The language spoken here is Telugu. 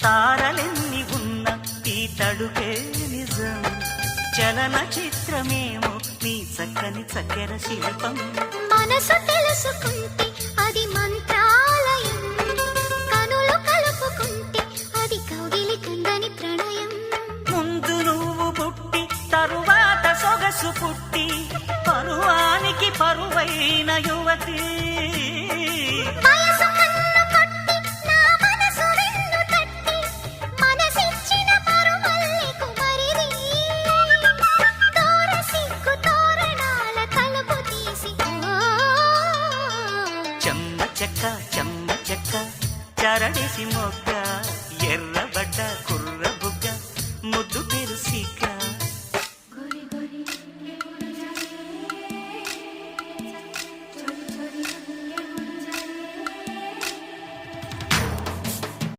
తారలెన్ని ఉన్న ఈ తడుకే నిజం చలన చిత్రమేమో నీ చక్కని చక్కెర శిల్పం మనసు తెలుసుకుంటే అది మంత్రాలయం కనులు కలుపుకుంటే అది కౌగిలి కందని ప్రణయం ముందు నువ్వు పుట్టి తరువాత సొగసు పుట్టి పరువానికి పరువైన యువతి వయసు కన్ను కొట్టి నా మనసు వెన్ను తట్టి మనసిచ్చిన పరువల్లి కుమరిది తోర సిగ్గు తోరణాల తలుపు తీసి చెమ్మ చెక్క చరణిసి మొగ్గ ఎర్రబడ్డ కుర్ర బుగ్గ ముద్దు